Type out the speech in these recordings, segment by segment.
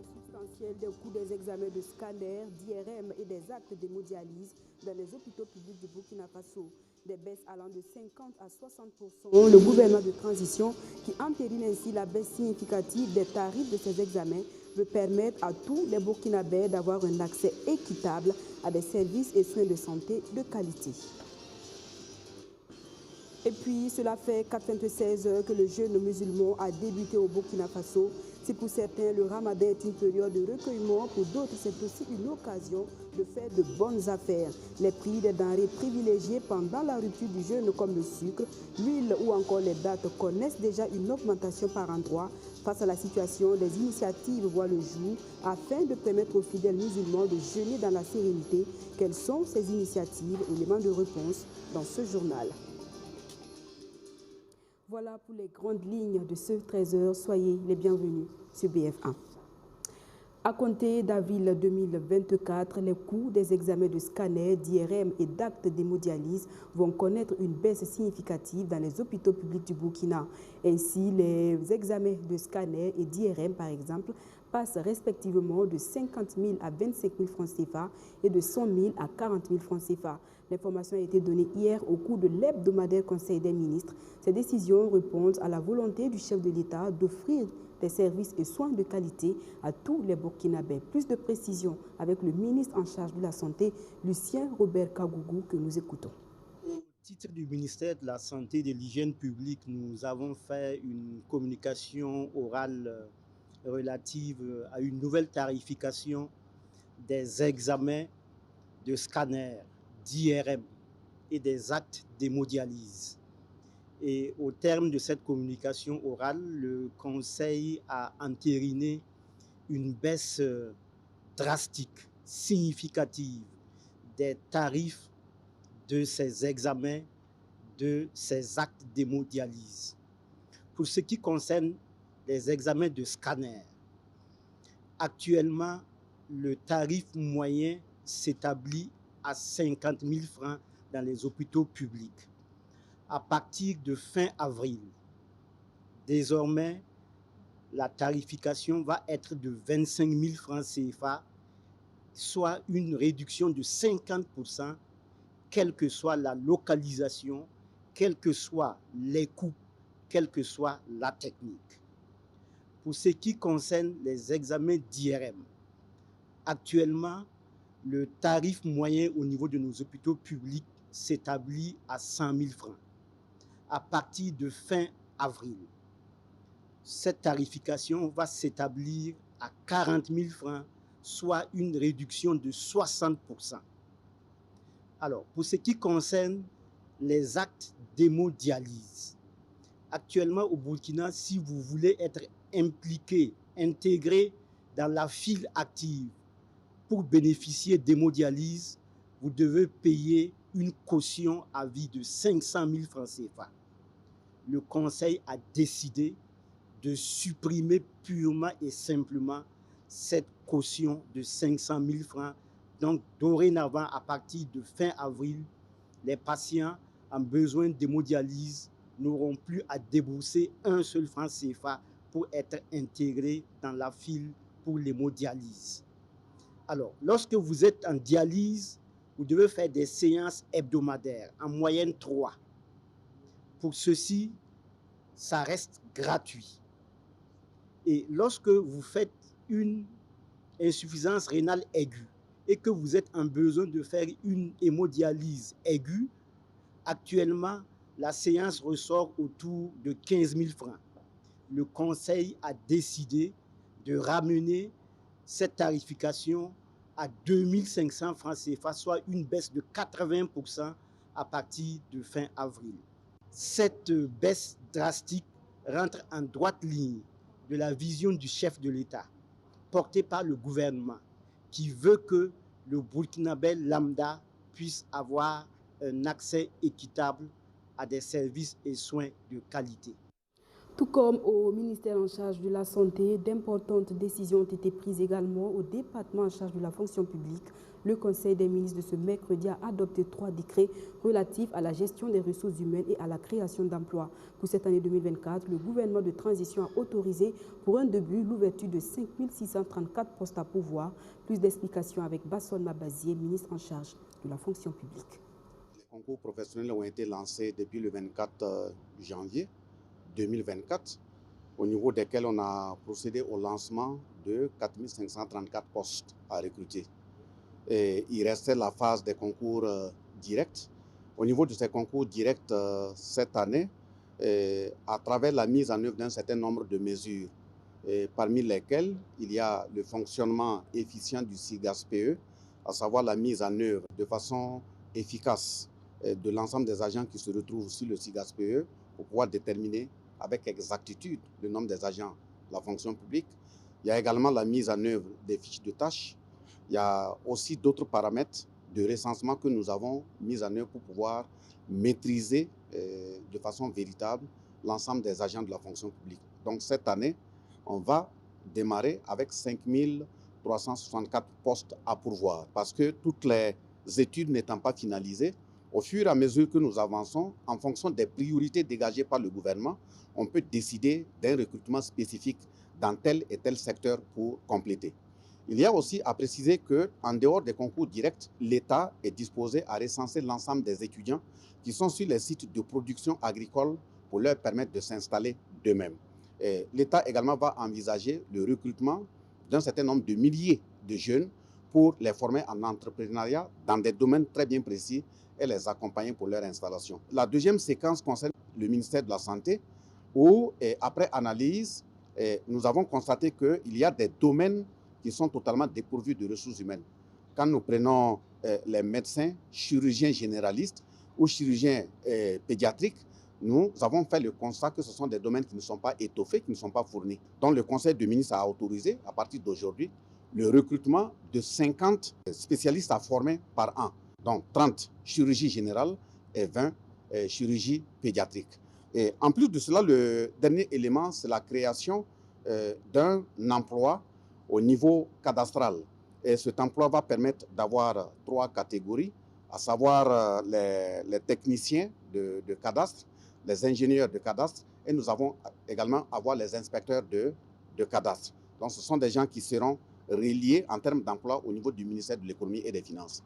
Substantielle des coûts des examens de scanner, d'IRM et des actes d'hémodialyse dans les hôpitaux publics du Burkina Faso. Des baisses allant de 50 à 60%. Le gouvernement de transition, qui entérine ainsi la baisse significative des tarifs de ces examens, veut permettre à tous les Burkinabés d'avoir un accès équitable à des services et soins de santé de qualité. Et puis, cela fait 96 heures que le jeûne musulman a débuté au Burkina Faso. Si pour certains, le ramadan est une période de recueillement, pour d'autres, c'est aussi une occasion de faire de bonnes affaires. Les prix des denrées privilégiées pendant la rupture du jeûne, comme le sucre, l'huile ou encore les dattes, connaissent déjà une augmentation par endroit. Face à la situation, des initiatives voient le jour afin de permettre aux fidèles musulmans de jeûner dans la sérénité. Quelles sont ces initiatives? Éléments de réponse dans ce journal. Voilà pour les grandes lignes de ce 13h. Soyez les bienvenus sur BF1. À compter d'avril 2024, les coûts des examens de scanner, d'IRM et d'actes d'hémodialyse vont connaître une baisse significative dans les hôpitaux publics du Burkina. Ainsi, les examens de scanner et d'IRM, par exemple, passent respectivement de 50 000 à 25 000 francs CFA et de 100 000 à 40 000 francs CFA. L'information a été donnée hier au cours de l'hebdomadaire Conseil des ministres. Ces décisions répondent à la volonté du chef de l'État d'offrir des services et soins de qualité à tous les Burkinabés. Plus de précisions avec le ministre en charge de la Santé, Lucien Robert Kagougou, que nous écoutons. Au titre du ministère de la Santé et de l'Hygiène publique, nous avons fait une communication orale relative à une nouvelle tarification des examens de scanner, d'IRM et des actes d'hémodialyse. Et au terme de cette communication orale, le Conseil a entériné une baisse drastique, significative des tarifs de ces examens, de ces actes d'hémodialyse. Pour ce qui concerne les examens de scanner, actuellement, le tarif moyen s'établit à 50 000 francs dans les hôpitaux publics. À partir de fin avril, désormais, la tarification va être de 25 000 francs CFA, soit une réduction de 50%, quelle que soit la localisation, quels que soient les coûts, quelle que soit la technique. Pour ce qui concerne les examens d'IRM, actuellement, le tarif moyen au niveau de nos hôpitaux publics s'établit à 100 000 francs. À partir de fin avril, cette tarification va s'établir à 40 000 francs, soit une réduction de 60%. Alors, pour ce qui concerne les actes d'hémodialyse, actuellement au Burkina, si vous voulez être impliqué, intégré dans la file active pour bénéficier d'hémodialyse, vous devez payer une caution à vie de 500 000 francs CFA. Le Conseil a décidé de supprimer purement et simplement cette caution de 500 000 francs. Donc, dorénavant, à partir de fin avril, les patients en besoin d'hémodialyse n'auront plus à débourser un seul franc CFA pour être intégrés dans la file pour l'hémodialyse. Alors, lorsque vous êtes en dialyse, vous devez faire des séances hebdomadaires, en moyenne 3. Pour ceci, ça reste gratuit. Et lorsque vous faites une insuffisance rénale aiguë et que vous êtes en besoin de faire une hémodialyse aiguë, actuellement, la séance ressort autour de 15 000 francs. Le Conseil a décidé de ramener cette tarification à 2 500 francs CFA, soit une baisse de 80% à partir de fin avril. Cette baisse drastique rentre en droite ligne de la vision du chef de l'État, portée par le gouvernement, qui veut que le Burkinabé lambda puisse avoir un accès équitable à des services et soins de qualité. Tout comme au ministère en charge de la Santé, d'importantes décisions ont été prises également au département en charge de la fonction publique. Le Conseil des ministres de ce mercredi a adopté 3 décrets relatifs à la gestion des ressources humaines et à la création d'emplois. Pour cette année 2024, le gouvernement de transition a autorisé pour un début l'ouverture de 5 634 postes à pourvoir. Plus d'explications avec Basson Mabazié, ministre en charge de la fonction publique. Les concours professionnels ont été lancés depuis le 24 janvier 2024, au niveau desquels on a procédé au lancement de 4 534 postes à recruter. Et il restait la phase des concours directs. Au niveau de ces concours directs cette année, à travers la mise en œuvre d'un certain nombre de mesures, parmi lesquelles il y a le fonctionnement efficient du SIGAS-PE, à savoir la mise en œuvre de façon efficace de l'ensemble des agents qui se retrouvent sur le SIGAS-PE pour pouvoir déterminer avec exactitude le nombre des agents de la fonction publique. Il y a également la mise en œuvre des fiches de tâches. Il y a aussi d'autres paramètres de recensement que nous avons mis en œuvre pour pouvoir maîtriser de façon véritable l'ensemble des agents de la fonction publique. Donc cette année, on va démarrer avec 5 364 postes à pourvoir parce que toutes les études n'étant pas finalisées, au fur et à mesure que nous avançons, en fonction des priorités dégagées par le gouvernement, on peut décider d'un recrutement spécifique dans tel et tel secteur pour compléter. Il y a aussi à préciser qu'en dehors des concours directs, l'État est disposé à recenser l'ensemble des étudiants qui sont sur les sites de production agricole pour leur permettre de s'installer d'eux-mêmes. L'État également va envisager le recrutement d'un certain nombre de milliers de jeunes pour les former en entrepreneuriat dans des domaines très bien précis et les accompagner pour leur installation. La deuxième séquence concerne le ministère de la Santé où, après analyse, nous avons constaté qu'il y a des domaines qui sont totalement dépourvus de ressources humaines. Quand nous prenons les médecins, chirurgiens généralistes ou chirurgiens pédiatriques, nous avons fait le constat que ce sont des domaines qui ne sont pas étoffés, qui ne sont pas fournis. Donc le Conseil des ministres a autorisé, à partir d'aujourd'hui, le recrutement de 50 spécialistes à former par an. Donc 30 chirurgie générale et 20 chirurgie pédiatrique. Et en plus de cela, le dernier élément, c'est la création d'un emploi au niveau cadastral. Et cet emploi va permettre d'avoir 3 catégories, à savoir les techniciens de cadastre, les ingénieurs de cadastre, et nous allons également avoir les inspecteurs de cadastre. Donc ce sont des gens qui seront reliés en termes d'emploi au niveau du ministère de l'économie et des finances.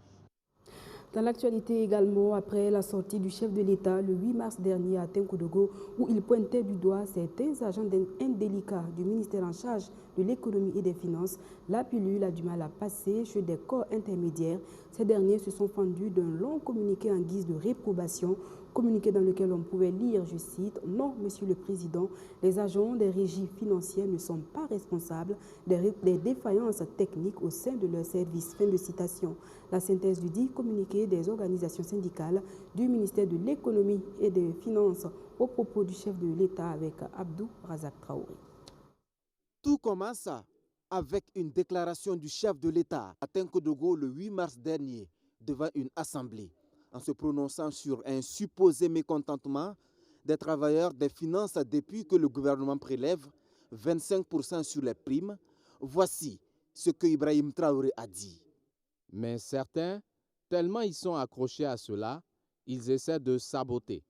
Dans l'actualité également, après la sortie du chef de l'État le 8 mars dernier à Tenkodogo, où il pointait du doigt certains agents indélicats du ministère en charge de l'économie et des finances, la pilule a du mal à passer chez des corps intermédiaires. Ces derniers se sont fendus d'un long communiqué en guise de réprobation, communiqué dans lequel on pouvait lire, je cite, « Non, Monsieur le Président, les agents des régies financières ne sont pas responsables des défaillances techniques au sein de leurs services ». Fin de citation. La synthèse du dit communiqué des organisations syndicales du ministère de l'économie et des finances au propos du chef de l'État avec Abdou Razak Traoré. Tout commence avec une déclaration du chef de l'État à Tenkodogo le 8 mars dernier devant une assemblée, en se prononçant sur un supposé mécontentement des travailleurs des finances depuis que le gouvernement prélève 25% sur les primes. Voici ce que Ibrahim Traoré a dit. Mais certains, tellement ils sont accrochés à cela, ils essaient de saboter.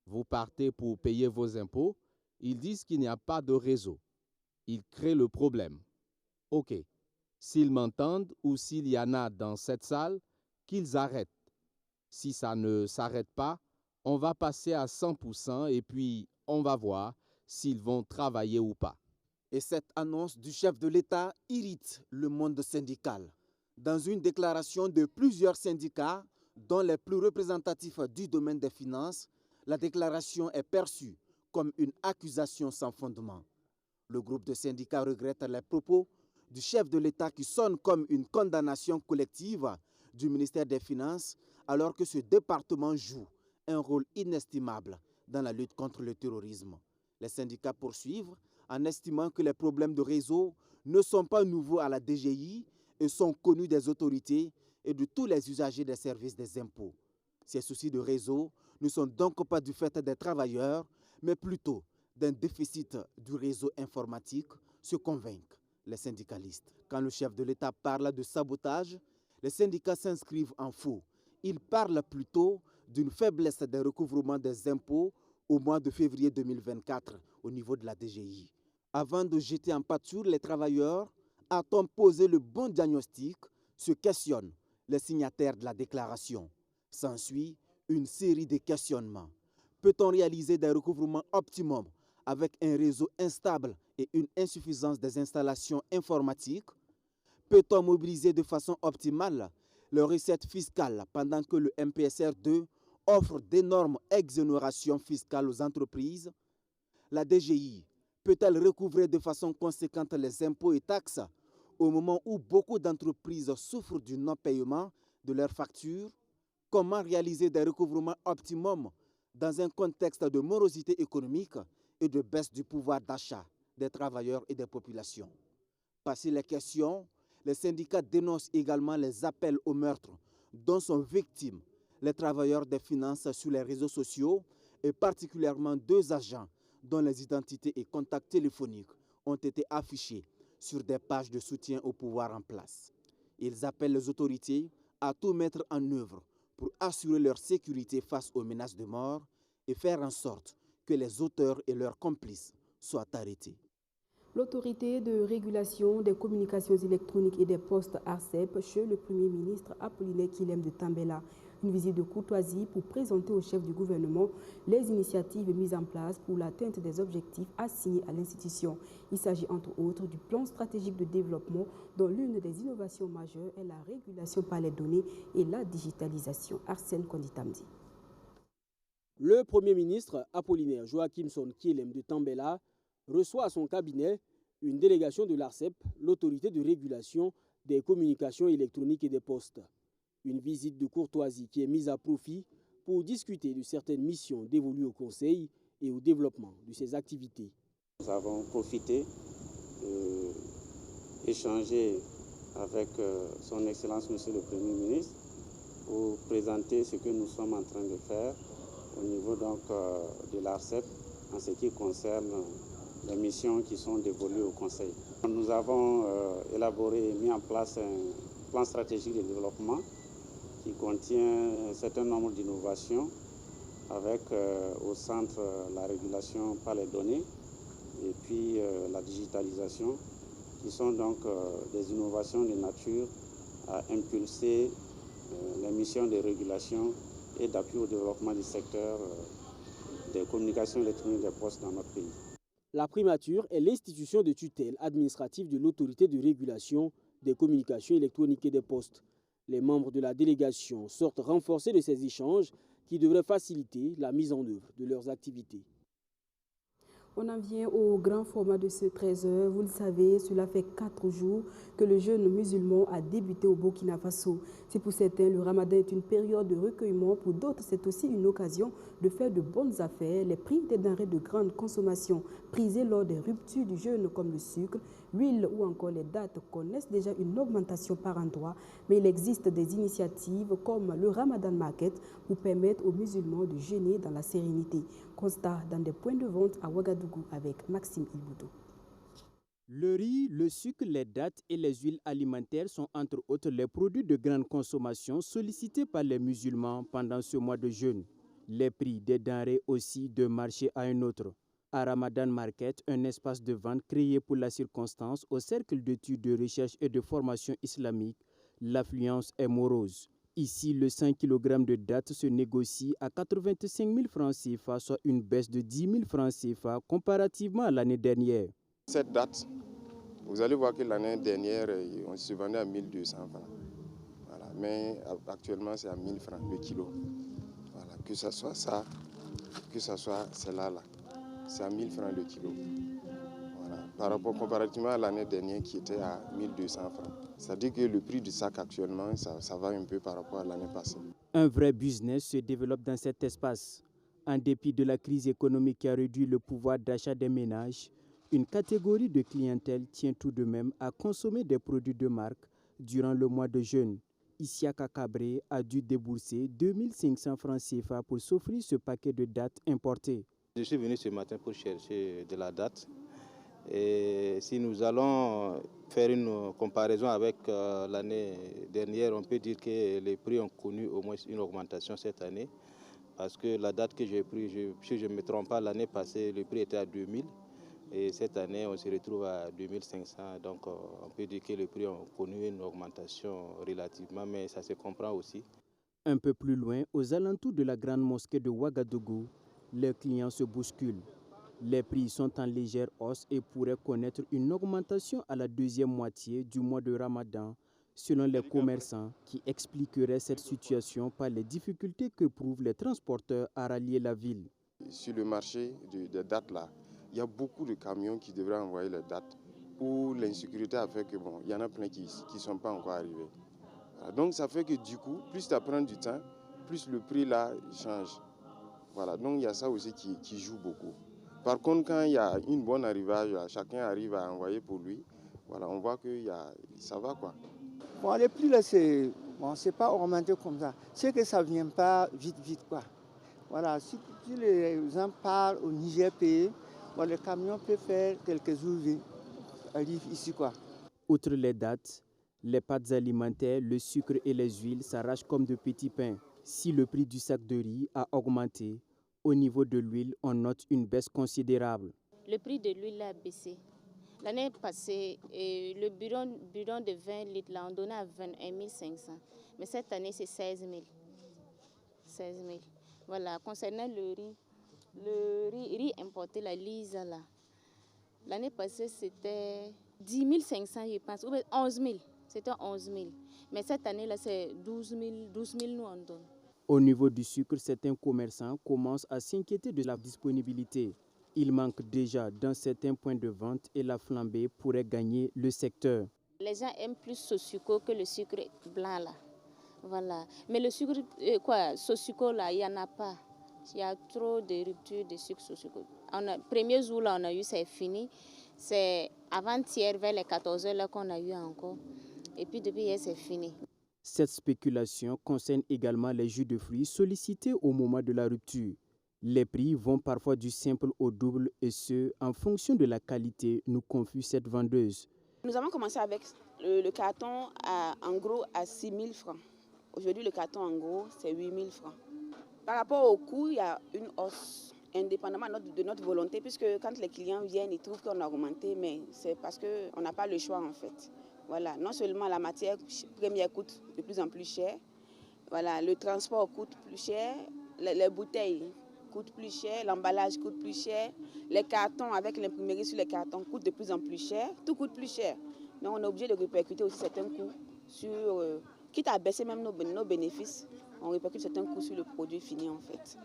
Vous partez pour payer vos impôts, ils disent qu'il n'y a pas de réseau. Ils créent le problème. Ok, s'ils m'entendent ou s'il y en a dans cette salle, qu'ils arrêtent. Si ça ne s'arrête pas, on va passer à 100% et puis on va voir s'ils vont travailler ou pas. Et cette annonce du chef de l'État irrite le monde syndical. Dans une déclaration de plusieurs syndicats, dont les plus représentatifs du domaine des finances, la déclaration est perçue comme une accusation sans fondement. Le groupe de syndicats regrette les propos du chef de l'État qui sonnent comme une condamnation collective du ministère des Finances, alors que ce département joue un rôle inestimable dans la lutte contre le terrorisme. Les syndicats poursuivent en estimant que les problèmes de réseau ne sont pas nouveaux à la DGI et sont connus des autorités et de tous les usagers des services des impôts. Ces soucis de réseau ne sont donc pas du fait des travailleurs, mais plutôt d'un déficit du réseau informatique, se convainquent les syndicalistes. Quand le chef de l'État parle de sabotage, les syndicats s'inscrivent en faux. Ils parlent plutôt d'une faiblesse des recouvrements des impôts au mois de février 2024 au niveau de la DGI. Avant de jeter en pâture les travailleurs, a-t-on posé le bon diagnostic? Se questionnent les signataires de la déclaration. S'ensuit une série de questionnements. Peut-on réaliser des recouvrements optimums avec un réseau instable et une insuffisance des installations informatiques? Peut-on mobiliser de façon optimale les recettes fiscales pendant que le MPSR2 offre d'énormes exonérations fiscales aux entreprises? La DGI peut-elle recouvrer de façon conséquente les impôts et taxes au moment où beaucoup d'entreprises souffrent du non-paiement de leurs factures? Comment réaliser des recouvrements optimums dans un contexte de morosité économique et de baisse du pouvoir d'achat des travailleurs et des populations? Passé les questions, les syndicats dénoncent également les appels au meurtre dont sont victimes les travailleurs des finances sur les réseaux sociaux et particulièrement 2 agents dont les identités et contacts téléphoniques ont été affichés sur des pages de soutien au pouvoir en place. Ils appellent les autorités à tout mettre en œuvre pour assurer leur sécurité face aux menaces de mort et faire en sorte que les auteurs et leurs complices soient arrêtés. L'autorité de régulation des communications électroniques et des postes ARCEP chez le Premier ministre Apollinaire Kilem de Tambela. Une visite de courtoisie pour présenter au chef du gouvernement les initiatives mises en place pour l'atteinte des objectifs assignés à l'institution. Il s'agit entre autres du plan stratégique de développement dont l'une des innovations majeures est la régulation par les données et la digitalisation. Arsène Konditamdi. Le Premier ministre Apollinaire Joachimson Kilem de Tambela reçoit à son cabinet une délégation de l'ARCEP, l'autorité de régulation des communications électroniques et des postes. Une visite de courtoisie qui est mise à profit pour discuter de certaines missions dévolues au Conseil et au développement de ses activités. Nous avons profité d'échanger avec son Excellence Monsieur le Premier ministre pour présenter ce que nous sommes en train de faire au niveau donc, de l'ARCEP en ce qui concerne les missions qui sont dévolues au Conseil. Nous avons élaboré et mis en place un plan stratégique de développement qui contient un certain nombre d'innovations avec au centre la régulation par les données et puis la digitalisation qui sont donc des innovations de nature à impulser les missions de régulation et d'appui au développement du secteur des communications électroniques des postes dans notre pays. La primature est l'institution de tutelle administrative de l'autorité de régulation des communications électroniques et des postes. Les membres de la délégation sortent renforcés de ces échanges qui devraient faciliter la mise en œuvre de leurs activités. On en vient au grand format de ce 13h. Vous le savez, cela fait 4 jours que le jeûne musulman a débuté au Burkina Faso. C'est pour certains, le ramadan est une période de recueillement. Pour d'autres, c'est aussi une occasion de faire de bonnes affaires. Les prix des denrées de grande consommation prisées lors des ruptures du jeûne comme le sucre, l'huile ou encore les dattes connaissent déjà une augmentation par endroit. Mais il existe des initiatives comme le Ramadan Market pour permettre aux musulmans de jeûner dans la sérénité. Constat dans des points de vente à Ouagadougou avec Maxime Ilboudou. Le riz, le sucre, les dattes et les huiles alimentaires sont entre autres les produits de grande consommation sollicités par les musulmans pendant ce mois de jeûne. Les prix des denrées aussi d'un marché à un autre. À Ramadan Market, un espace de vente créé pour la circonstance au Cercle d'études de recherche et de formation islamique, l'affluence est morose. Ici, le 5 kg de dattes se négocie à 85 000 francs CFA, soit une baisse de 10 000 francs CFA comparativement à l'année dernière. Cette date, vous allez voir que l'année dernière, on se vendait à 1200 francs. Voilà. Mais actuellement, c'est à 1000 francs le kilo. Voilà. Que ce soit ça, que ce soit celle-là, c'est à 1000 francs le kilo. Voilà. Par rapport comparativement à l'année dernière qui était à 1200 francs. C'est-à-dire que le prix du sac actuellement, ça va un peu par rapport à l'année passée. Un vrai business se développe dans cet espace. En dépit de la crise économique qui a réduit le pouvoir d'achat des ménages, une catégorie de clientèle tient tout de même à consommer des produits de marque durant le mois de jeûne. Isiaka Kabré a dû débourser 2500 francs CFA pour s'offrir ce paquet de dattes importées. Je suis venu ce matin pour chercher de la date. Et si nous allons faire une comparaison avec l'année dernière, on peut dire que les prix ont connu au moins une augmentation cette année. Parce que la date que j'ai prise, si je ne me trompe pas, l'année passée, le prix était à 2000. Et cette année, on se retrouve à 2500. Donc, on peut dire que les prix ont connu une augmentation relativement, mais ça se comprend aussi. Un peu plus loin, aux alentours de la grande mosquée de Ouagadougou, les clients se bousculent. Les prix sont en légère hausse et pourraient connaître une augmentation à la deuxième moitié du mois de Ramadan, selon les commerçants qui expliqueraient cette situation par les difficultés qu'éprouvent les transporteurs à rallier la ville. Sur le marché des dates là, il y a beaucoup de camions qui devraient envoyer les dates où l'insécurité a fait que il y en a plein qui ne sont pas encore arrivés. Donc ça fait que du coup, plus ça prend du temps, plus le prix là change. Voilà, donc il y a ça aussi qui joue beaucoup. Par contre, quand il y a une bonne arrivage, chacun arrive à envoyer pour lui, voilà, on voit que ça va quoi. Bon, les prix là, c'est pas augmenté comme ça. C'est que ça ne vient pas vite quoi. Voilà, si les gens partent au Niger pays, le camion peut faire quelques jours, arrive ici quoi. Outre les dates, les pâtes alimentaires, le sucre et les huiles s'arrachent comme de petits pains. Si le prix du sac de riz a augmenté, au niveau de l'huile, on note une baisse considérable. Le prix de l'huile a baissé. L'année passée, le bidon de 20 litres, là, on donnait à 21 500. Mais cette année, c'est 16 000. 16 000. Voilà. Concernant le riz importé, la Lisa, là, l'année passée, c'était 10 500, je pense, ou 11 000. C'était 11 000. Mais cette année, là, c'est 12 000 nous on donne. Au niveau du sucre, certains commerçants commencent à s'inquiéter de la disponibilité. Il manque déjà dans certains points de vente et la flambée pourrait gagner le secteur. Les gens aiment plus Sosuco que le sucre blanc là. Voilà. Mais le sucre Sosuco là, il n'y en a pas. Il y a trop de ruptures de sucre Sosuco. Premier jour là, on a eu, c'est fini. C'est avant-hier vers les 14h là qu'on a eu encore. Et puis depuis hier, c'est fini. Cette spéculation concerne également les jus de fruits sollicités au moment de la rupture. Les prix vont parfois du simple au double et ce, en fonction de la qualité, nous confie cette vendeuse. Nous avons commencé avec le carton en gros à 6 000 francs. Aujourd'hui, le carton en gros, c'est 8 000 francs. Par rapport au coût, il y a une hausse, indépendamment de notre volonté, puisque quand les clients viennent, ils trouvent qu'on a augmenté, mais c'est parce qu'on n'a pas le choix en fait. Voilà. Non seulement la matière première coûte de plus en plus cher, voilà, le transport coûte plus cher, les bouteilles coûtent plus cher, l'emballage coûte plus cher, les cartons avec l'imprimerie sur les cartons coûtent de plus en plus cher, tout coûte plus cher. Donc on est obligé de répercuter aussi certains coûts sur, quitte à baisser même nos bénéfices, on répercute certains coûts sur le produit fini en fait.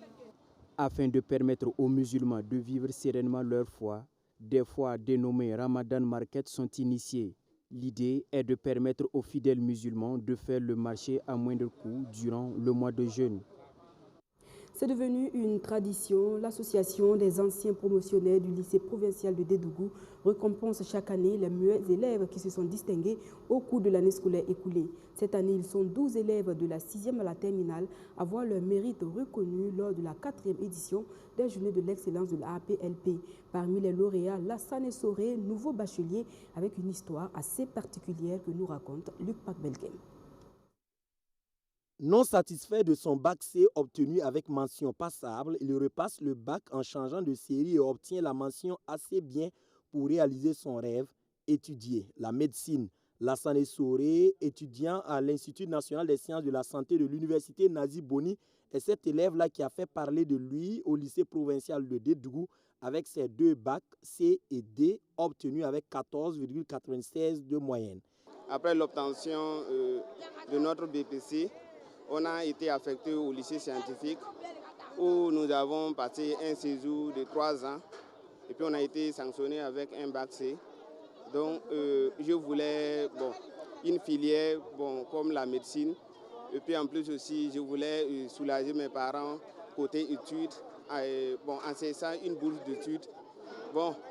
Afin de permettre aux musulmans de vivre sereinement leur foi, des foires dénommées Ramadan Market sont initiées. L'idée est de permettre aux fidèles musulmans de faire le marché à moindre coût durant le mois de jeûne. C'est devenu une tradition. L'association des anciens promotionnaires du lycée provincial de Dédougou récompense chaque année les meilleurs élèves qui se sont distingués au cours de l'année scolaire écoulée. Cette année, ils sont 12 élèves de la 6e à la terminale à voir leur mérite reconnu lors de la 4e édition des Journées de l'excellence de la APLP. Parmi les lauréats, Lassane Soré, nouveau bachelier, avec une histoire assez particulière que nous raconte Luc Pacbelgen. Non satisfait de son bac C obtenu avec mention passable, il repasse le bac en changeant de série et obtient la mention assez bien pour réaliser son rêve, étudier la médecine. Lassane Soré, étudiant à l'Institut national des sciences de la santé de l'université Nazi Boni, est cet élève-là qui a fait parler de lui au lycée provincial de Dédougou avec ses 2 bacs C et D obtenus avec 14,96 de moyenne. Après l'obtention de notre BPC, on a été affecté au lycée scientifique où nous avons passé un séjour de 3 ans et puis on a été sanctionné avec un bac C. Donc je voulais une filière comme la médecine et puis en plus aussi je voulais soulager mes parents côté études en cessant une bourse d'études.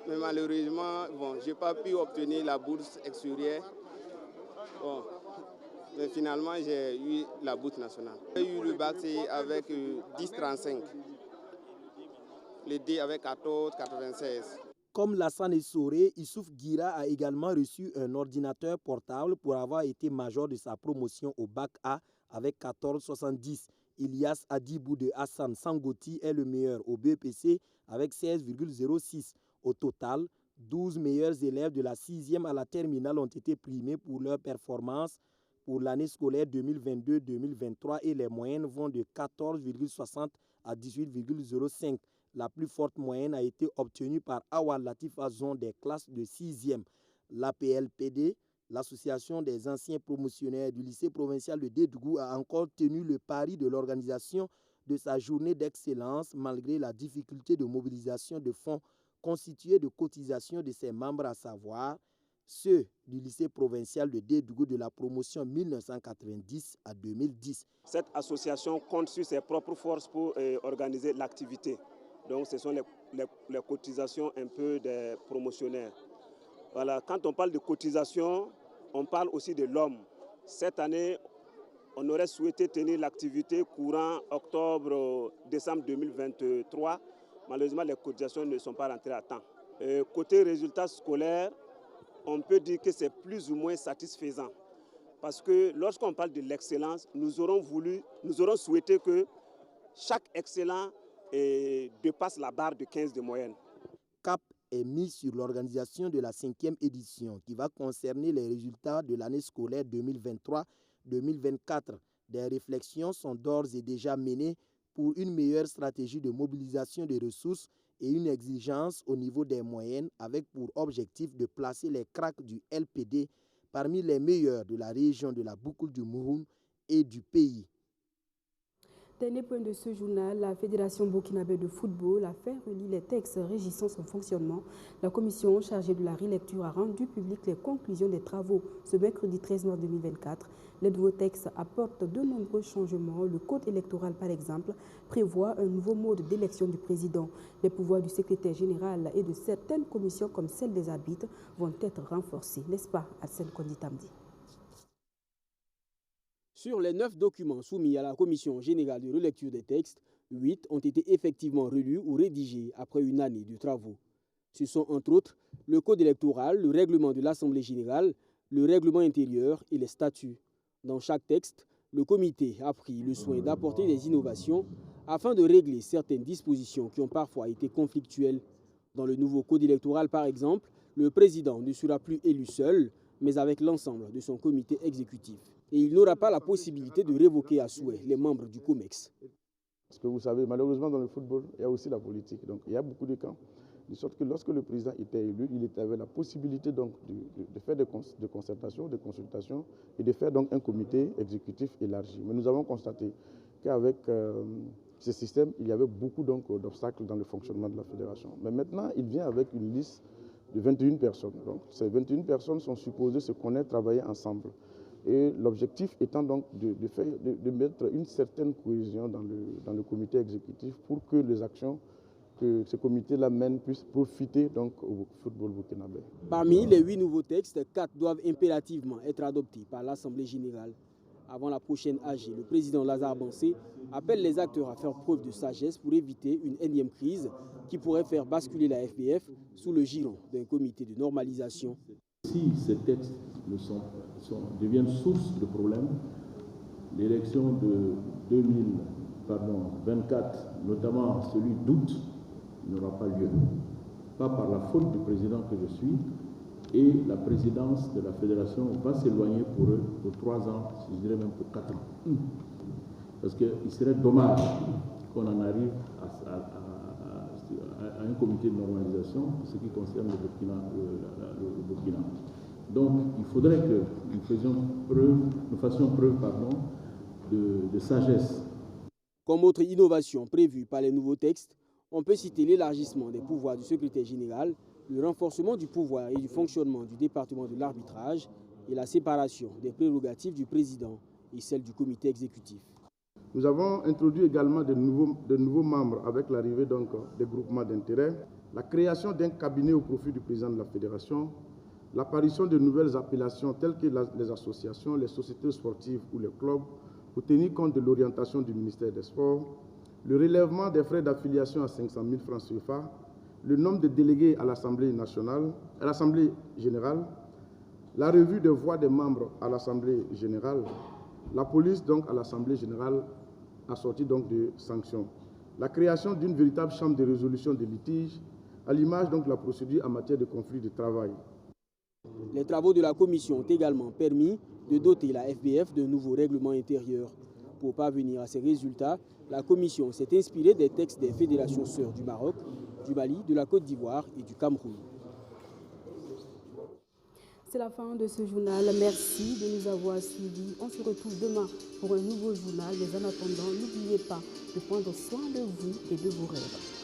Mais malheureusement, je n'ai pas pu obtenir la bourse extérieure. Mais finalement, j'ai eu la bourse nationale. J'ai eu le bac C avec 10,35. le D avec 14, 96. Comme Lassane Essoré, Issouf Guira a également reçu un ordinateur portable pour avoir été major de sa promotion au bac A avec 14,70. Ilyas Adibou de Hassan Sangoti est le meilleur au BEPC avec 16,06. Au total, 12 meilleurs élèves de la 6e à la terminale ont été primés pour leur performance pour l'année scolaire 2022-2023 et les moyennes vont de 14,60 à 18,05. La plus forte moyenne a été obtenue par Awa Latif Azon des classes de 6e. L'APLPD, l'association des anciens promotionnaires du lycée provincial de Dédougou, a encore tenu le pari de l'organisation de sa journée d'excellence malgré la difficulté de mobilisation de fonds constitués de cotisations de ses membres, à savoir ceux du lycée provincial de Dédougou de la promotion 1990 à 2010. Cette association compte sur ses propres forces pour organiser l'activité. Donc ce sont les cotisations un peu des promotionnaires. Voilà. Quand on parle de cotisation, on parle aussi de l'homme. Cette année, on aurait souhaité tenir l'activité courant octobre-décembre 2023. Malheureusement, les cotisations ne sont pas rentrées à temps. Côté résultats scolaires, on peut dire que c'est plus ou moins satisfaisant. Parce que lorsqu'on parle de l'excellence, nous aurons souhaité que chaque excellent dépasse la barre de 15 de moyenne. Cap est mis sur l'organisation de la 5e édition qui va concerner les résultats de l'année scolaire 2023-2024. Des réflexions sont d'ores et déjà menées pour une meilleure stratégie de mobilisation des ressources et une exigence au niveau des moyennes avec pour objectif de placer les cracks du LPD parmi les meilleurs de la région de la boucle du Mouhoun et du pays. Dernier point de ce journal, la Fédération burkinabé de football a fait relire les textes régissant son fonctionnement. La commission chargée de la relecture a rendu public les conclusions des travaux ce mercredi 13 mars 2024. Les nouveaux textes apportent de nombreux changements. Le code électoral, par exemple, prévoit un nouveau mode d'élection du président. Les pouvoirs du secrétaire général et de certaines commissions comme celle des arbitres vont être renforcés. N'est-ce pas, Arsène Konditamdi? Sur les 9 documents soumis à la Commission générale de relecture des textes, 8 ont été effectivement relus ou rédigés après une année de travaux. Ce sont entre autres le Code électoral, le règlement de l'Assemblée générale, le règlement intérieur et les statuts. Dans chaque texte, le comité a pris le soin d'apporter des innovations afin de régler certaines dispositions qui ont parfois été conflictuelles. Dans le nouveau Code électoral, par exemple, le président ne sera plus élu seul, mais avec l'ensemble de son comité exécutif. Et il n'aura pas la possibilité de révoquer à souhait les membres du COMEX. Parce que vous savez, malheureusement dans le football, il y a aussi la politique. Donc il y a beaucoup de camps. De sorte que lorsque le président était élu, il avait la possibilité donc de faire des concertations, des consultations et de faire donc un comité exécutif élargi. Mais nous avons constaté qu'avec ce système, il y avait beaucoup d'obstacles dans le fonctionnement de la fédération. Mais maintenant, il vient avec une liste de 21 personnes. Donc ces 21 personnes sont supposées se connaître, travailler ensemble. Et l'objectif étant donc de mettre une certaine cohésion dans le comité exécutif pour que les actions que ce comité-là mène puissent profiter donc au football burkinabé. Parmi les 8 nouveaux textes, 4 doivent impérativement être adoptés par l'Assemblée générale. Avant la prochaine AG, le président Lazare Bansé appelle les acteurs à faire preuve de sagesse pour éviter une énième crise qui pourrait faire basculer la FBF sous le giron d'un comité de normalisation. Si ces textes deviennent source de problèmes, l'élection de 2024, notamment celui d'août, n'aura pas lieu. Pas par la faute du président que je suis, et la présidence de la fédération va s'éloigner pour eux pour 3 ans, je dirais même pour 4 ans. Parce qu'il serait dommage qu'on en arrive à un comité de normalisation, ce qui concerne le Burkina. Donc, il faudrait que nous fassions preuve de sagesse. Comme autre innovation prévue par les nouveaux textes, on peut citer l'élargissement des pouvoirs du secrétaire général, le renforcement du pouvoir et du fonctionnement du département de l'arbitrage et la séparation des prérogatives du président et celles du comité exécutif. Nous avons introduit également de nouveaux membres avec l'arrivée donc des groupements d'intérêt, la création d'un cabinet au profit du président de la fédération, l'apparition de nouvelles appellations telles que les associations, les sociétés sportives ou les clubs pour tenir compte de l'orientation du ministère des Sports, le relèvement des frais d'affiliation à 500 000 francs CFA, le nombre de délégués à l'Assemblée nationale, à l'Assemblée générale, la revue des voix des membres à l'Assemblée générale, la police donc à l'Assemblée générale assortie donc de sanctions, la création d'une véritable chambre de résolution des litiges, à l'image donc de la procédure en matière de conflit de travail. Les travaux de la commission ont également permis de doter la FBF de nouveaux règlements intérieurs. Pour parvenir à ces résultats, la commission s'est inspirée des textes des fédérations sœurs du Maroc, du Mali, de la Côte d'Ivoire et du Cameroun. C'est la fin de ce journal. Merci de nous avoir suivis. On se retrouve demain pour un nouveau journal. Mais en attendant, n'oubliez pas de prendre soin de vous et de vos rêves.